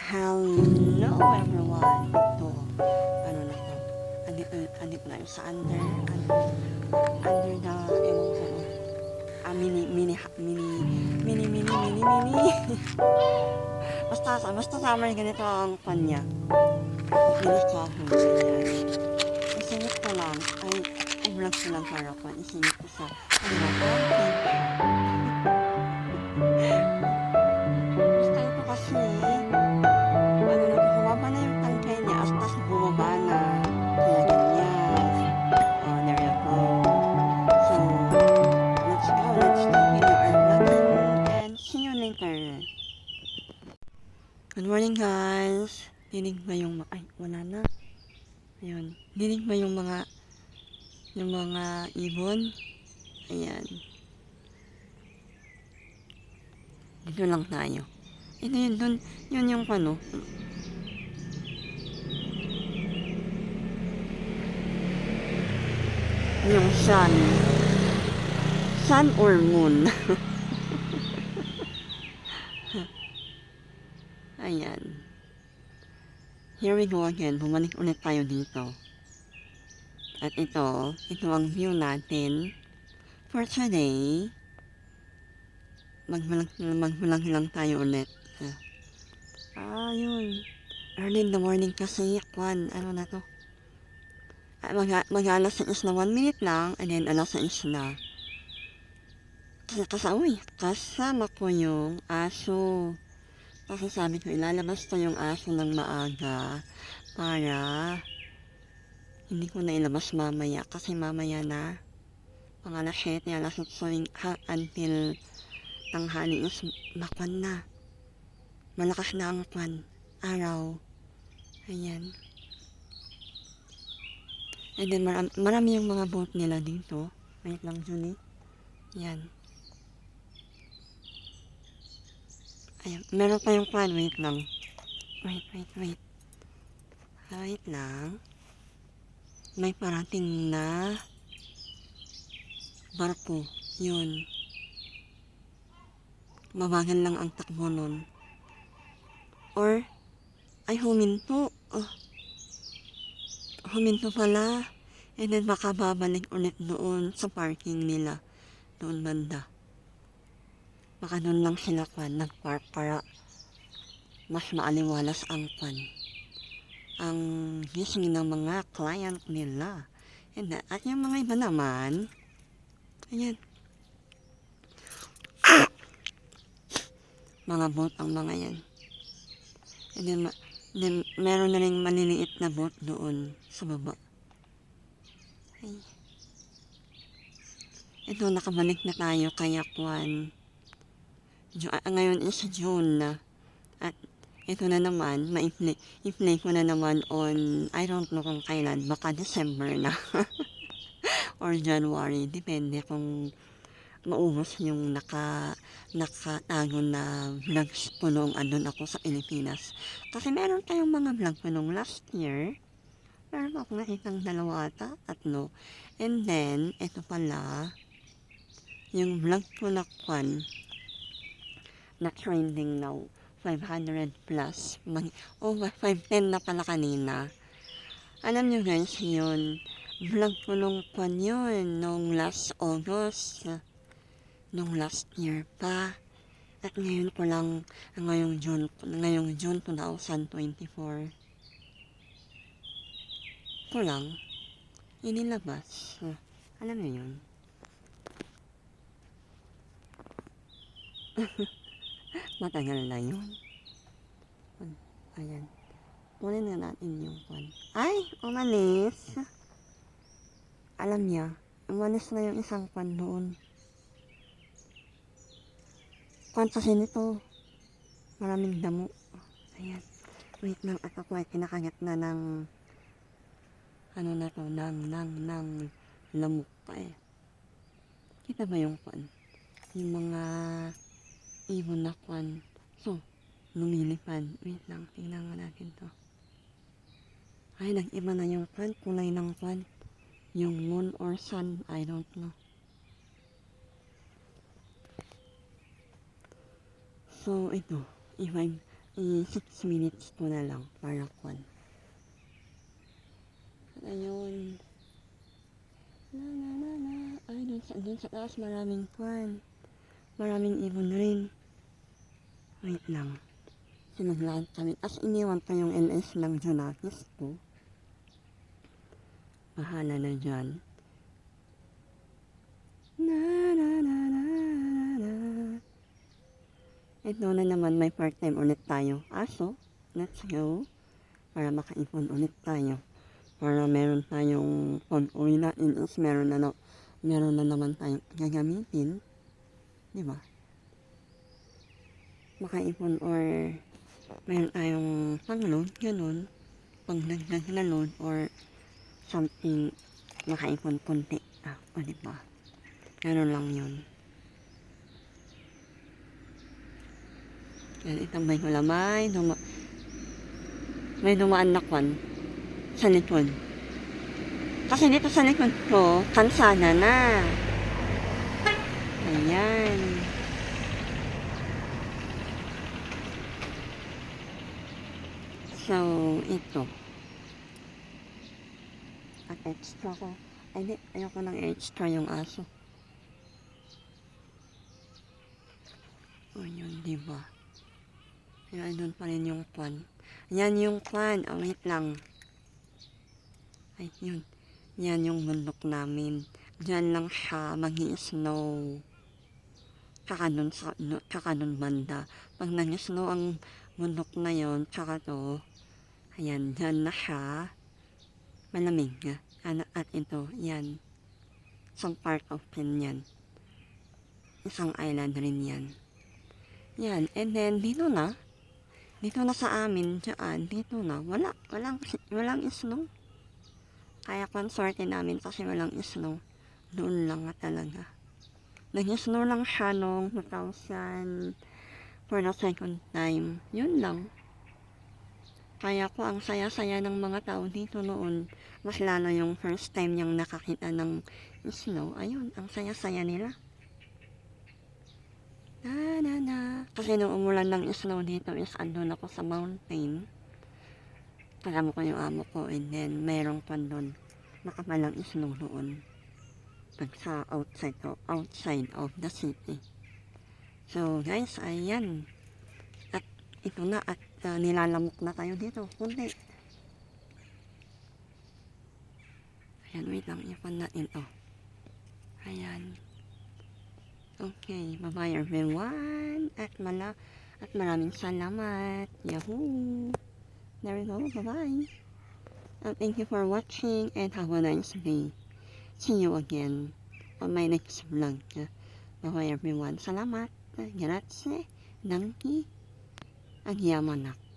Hello everyone! Ito, ano na to? Andito na yung sa under the, ewan ko, mini. Basta summer ganito ang kanya. Mini kahon, ayan. Isingit ko lang, i-vlog ko lang para ko. Isingit ko sa, ano ba, basta ito kasi, ano na, bumaba na yung tangkay niya, tas bumaba na. Kaya ganyan. Oh, there you go. So, let's go. Let's continue our vlogging and see you later. Good morning guys. Dinig ba yung, ay, wala na. Ayun. Dinig ba yung mga ibon? Ayan. Dito lang tayo. Ito yun, dun, yun yung ano. Yung sun. Sun or moon. Ayan. Here we go again. Bumalik ulit tayo dito. At ito ang view natin for today. Magvlog lang tayo ulit. Yun. Early in the morning kasi, ano na to? Mag-alas 6 na 1 minute lang, and then alas 6 na. Kasama ko yung aso. Kasi sabi ko, ilalabas ko yung aso ng maaga para hindi ko na ilabas mamaya. Kasi mamaya na, mga alas 7, alas 8, until tanghali is makwan na. Malakas na ang araw. Ayan. And then marami yung mga boat nila dito. Wait lang, Julie. Yan. Ayan. Meron pa yung wait lang. Wait. Wait lang. May parating na barko. Yun. Mabagal lang ang takbo nun. Or, ay huminto. Huminto pala. And then baka babalik ulit doon sa parking nila. Doon banda. Baka doon lang sila nag-park para mas maaliwalas ang ang gising ng mga client nila. And at yung mga iba naman, ayan, mga boat ang mga yan. And then meron na rin maliliit na boat doon sa baba. Ay. Ito, nakabalik na tayo kaya ngayon is June na. At ito na naman, i-play ko na naman on, I don't know kung kailan, baka December na. Or January, depende kung maubos yung nakatago na vlogs ko nung andun ako sa Pilipinas. Kasi meron tayong mga vlog ko nung last year. Meron ako nakitang 2 ata, 3. And then, ito pala, yung vlog ko na na trending now, 500 plus. 510 na pala kanina. Alam nyo guys, yun, vlog ko nung yun, nung last August, nung last year pa. At ngayon ko lang, ngayong June 2024, ko lang, inilabas. Alam mo yun? Matagal na yun. Ayan. Kunin na natin yung Ay! Umalis! Alam niya, umalis na yung isang doon. Kasi nito, maraming damo. Ayan. Wait lang, at ako ay kinakagat na ng ano na to, ng lamok pa eh. Kita ba yung yung mga ibon na So, lumilipad. Wait lang, tingnan nga natin to. Ay, nag-iba na yung kulay ng yung moon or sun, I don't know. So, ito, if 6 minutes ko na lang para kwan. Ayun. Ay, dun sa taas maraming kwan. Maraming ibon rin. Wait lang. Sinaglaan kami. As iniwan pa yung LS ng Junakis ko. Bahala na dyan. Ito na naman, may part-time ulit tayo. Aso, let's go. Para makaipon ulit tayo. Para meron tayong pag-uwi natin is meron na naman tayong gagamitin. Diba? Makaipon or meron tayong pang-load, ganun. Pang-dagdag na load or something makaipon konti. O diba? Ganun lang yun. Yan, itambay ko lang. May dumaan na kwan sa likod. Kasi dito sa likod ko, kalsada na. Ayan. So, ito. At extra ko. Ay, di. Ayoko ng extra yung aso. O, yun, diba? Kaya doon pa rin yung kwan. Yan yung kwan. Wait lang. Ay, yun. Yan yung bundok namin. Diyan lang siya mag-i-snow. Tsaka nun banda. Pag nag-snow ang bundok na yon, tsaka to, ayan, dyan na siya. Malamig nga. At ito, yan. Isang part of Pin yan. Isang island rin yan. Yan, and then dito na sa amin, dyan, dito na, walang snow. Kaya konserte namin kasi walang snow. Doon lang nga talaga. Nag-snow lang siya noong 2000 for the second time. Yun lang. Kaya ko ang saya-saya ng mga tao dito noon. Mas lalo yung first time niyang nakakita ng snow. Ayun, ang saya-saya nila. Kasi nung umulan ng snow dito is andun ako sa mountain. Kasama ko yung amo ko and then merong pan doon. Nakamalang snow doon. Pag sa outside of the city. So guys, ayan. At ito na at nilalamok na tayo dito. Kunti. Ayan, wait lang. Ipan natin to. Ayan. Okay, bye-bye everyone. At maraming salamat. Yahoo! There we go. Bye-bye. Thank you for watching and have a nice day. See you again on my next vlog. Bye-bye everyone. Salamat. Grazie. Danke. Agyaman ako.